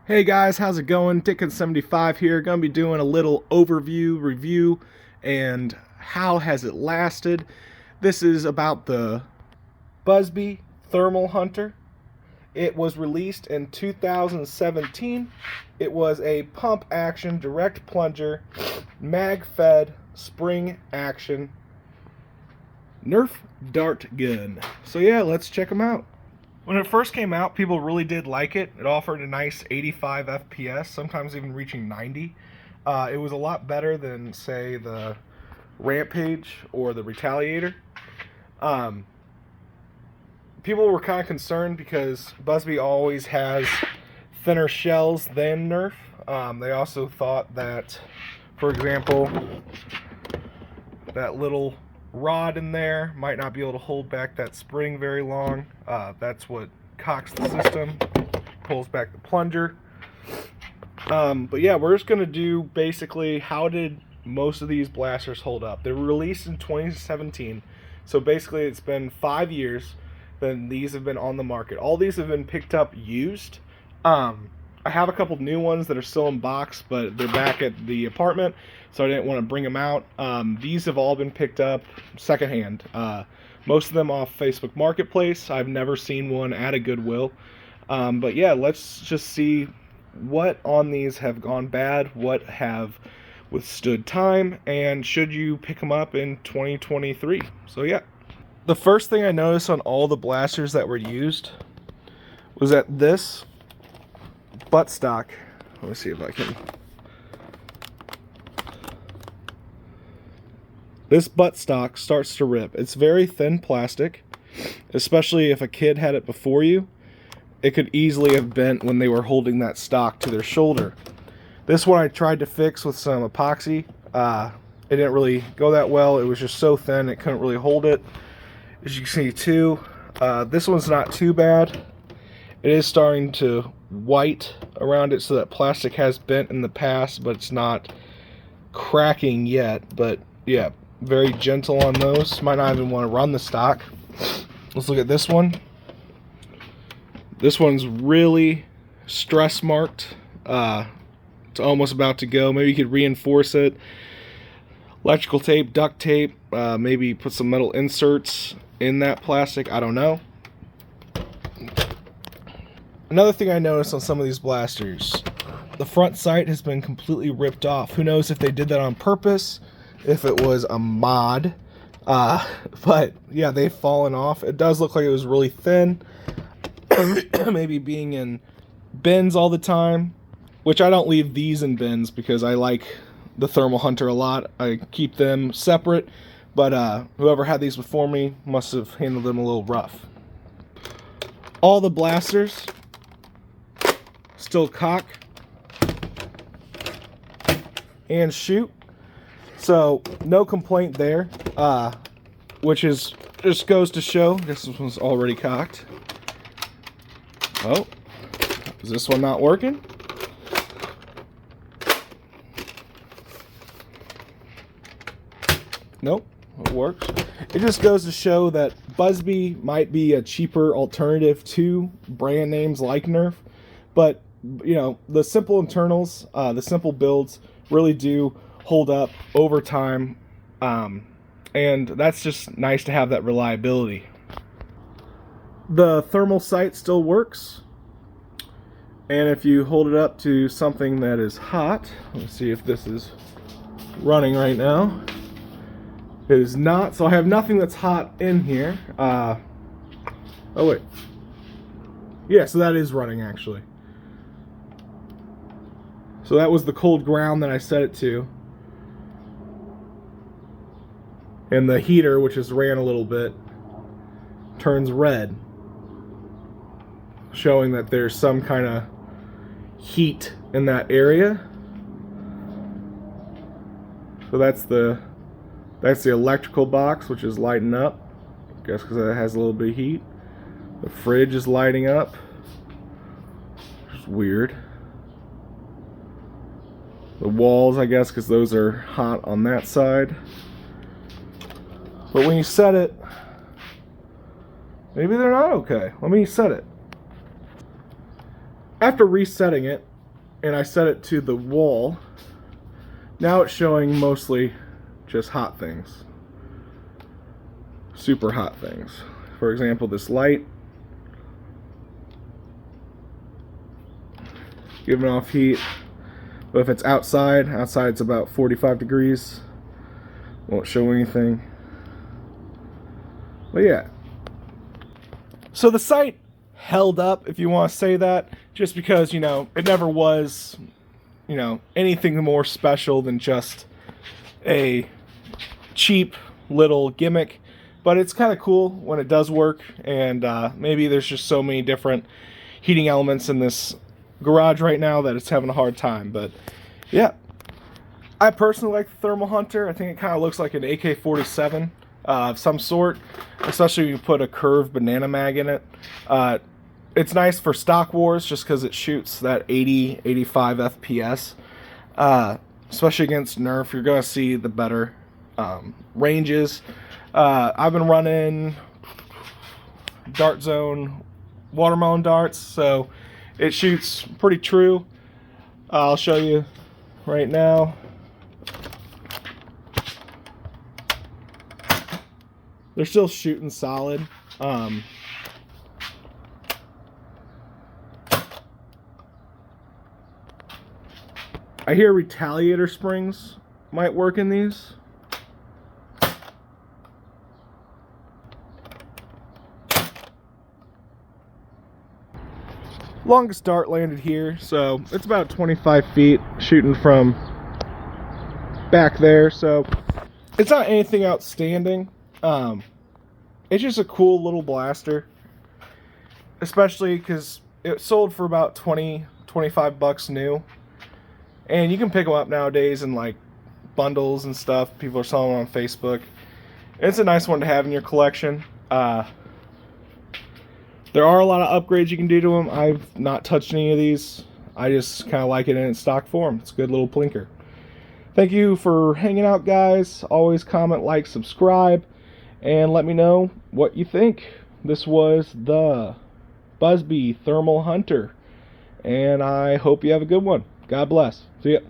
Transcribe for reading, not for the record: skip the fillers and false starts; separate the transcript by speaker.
Speaker 1: Hey guys, how's it going? Dickens75 here. Gonna be doing a little overview review and how has it lasted. This is about the Buzzbee Thermal Hunter. It was released in 2017. It was a pump action direct plunger mag fed spring action Nerf dart gun. So yeah, let's check them out. When it first came out, people really did like it. It offered a nice 85 FPS, sometimes even reaching 90. It was a lot better than, say, the Rampage or the Retaliator. People were kind of concerned because Buzzbee always has thinner shells than Nerf. They also thought that, for example, that little rod in there might not be able to hold back that spring very long. That's what cocks the system, pulls back the plunger. But yeah, we're just going to do basically how did most of these blasters hold up. They were released in 2017, so basically it's been 5 years then these have been on the market. All these have been picked up used. I have a couple new ones that are still in box, but they're back at the apartment, so I didn't want to bring them out. These have all been picked up secondhand. Most of them off Facebook Marketplace. I've never seen one at a Goodwill. But yeah, let's just see what on these have gone bad, what have withstood time, and should you pick them up in 2023. So yeah. The first thing I noticed on all the blasters that were used was that this buttstock, let me see if I can, this buttstock starts to rip. It's very thin plastic, especially if a kid had it before you. It could easily have bent when they were holding that stock to their shoulder. This one I tried to fix with some epoxy. It didn't really go that well. It was just so thin it couldn't really hold it. As you can see too, this one's not too bad. It is starting to white around it, so that plastic has bent in the past, but it's not cracking yet. But yeah, very gentle on those. Might not even want to run the stock. Let's look at this one. This one's really stress marked. It's almost about to go. Maybe you could reinforce it. Electrical tape, duct tape, maybe put some metal inserts in that plastic. I don't know. Another thing I noticed on some of these blasters, the front sight has been completely ripped off. Who knows if they did that on purpose, if it was a mod. But yeah, they've fallen off. It does look like it was really thin. Maybe being in bins all the time, which I don't leave these in bins because I like the Thermal Hunter a lot. I keep them separate, but whoever had these before me must have handled them a little rough. All the blasters still cock and shoot, so no complaint there, which is just goes to show this one's already cocked. Oh, is this one not working? Nope, it works. It just goes to show that Buzzbee might be a cheaper alternative to brand names like Nerf, but you know, the simple internals, the simple builds really do hold up over time, and that's just nice to have that reliability. The thermal sight still works, and if you hold it up to something that is hot, let's see if this is running right now. It is not, so I have nothing that's hot in here. Oh wait. Yeah, so that is running actually. So that was the cold ground that I set it to. And the heater, which has ran a little bit, turns red, showing that there's some kind of heat in that area. So that's the electrical box, which is lighting up. I guess because it has a little bit of heat. The fridge is lighting up. Which is weird. The walls, I guess, because those are hot on that side. But when you set it, maybe they're not okay. Let me set it. After resetting it, and I set it to the wall, now it's showing mostly just hot things. Super hot things. For example, this light, giving off heat. But if it's outside it's about 45 degrees. Won't show anything. But yeah. So the site held up, if you want to say that, just because, you know, it never was, you know, anything more special than just a cheap little gimmick. But it's kind of cool when it does work, and maybe there's just so many different heating elements in this garage right now that it's having a hard time. But yeah, I personally like the Thermal Hunter. I think it kind of looks like an AK-47 of some sort, especially if you put a curved banana mag in it. It's nice for stock wars just because it shoots that 80-85 FPS, especially against Nerf. You're going to see the better ranges. I've been running Dart Zone watermelon darts, so it shoots pretty true. I'll show you right now. They're still shooting solid. I hear retaliator springs might work in these. Longest dart landed here, so it's about 25 feet shooting from back there, so it's not anything outstanding. It's just a cool little blaster, especially because it sold for about 20-25 bucks new, and you can pick them up nowadays in like bundles and stuff. People are selling them on Facebook. It's a nice one to have in your collection. There are a lot of upgrades you can do to them. I've not touched any of these. I just kind of like it in its stock form. It's a good little plinker. Thank you for hanging out, guys. Always comment, like, subscribe, and let me know what you think. This was the Buzzbee Thermal Hunter, and I hope you have a good one. God bless. See ya.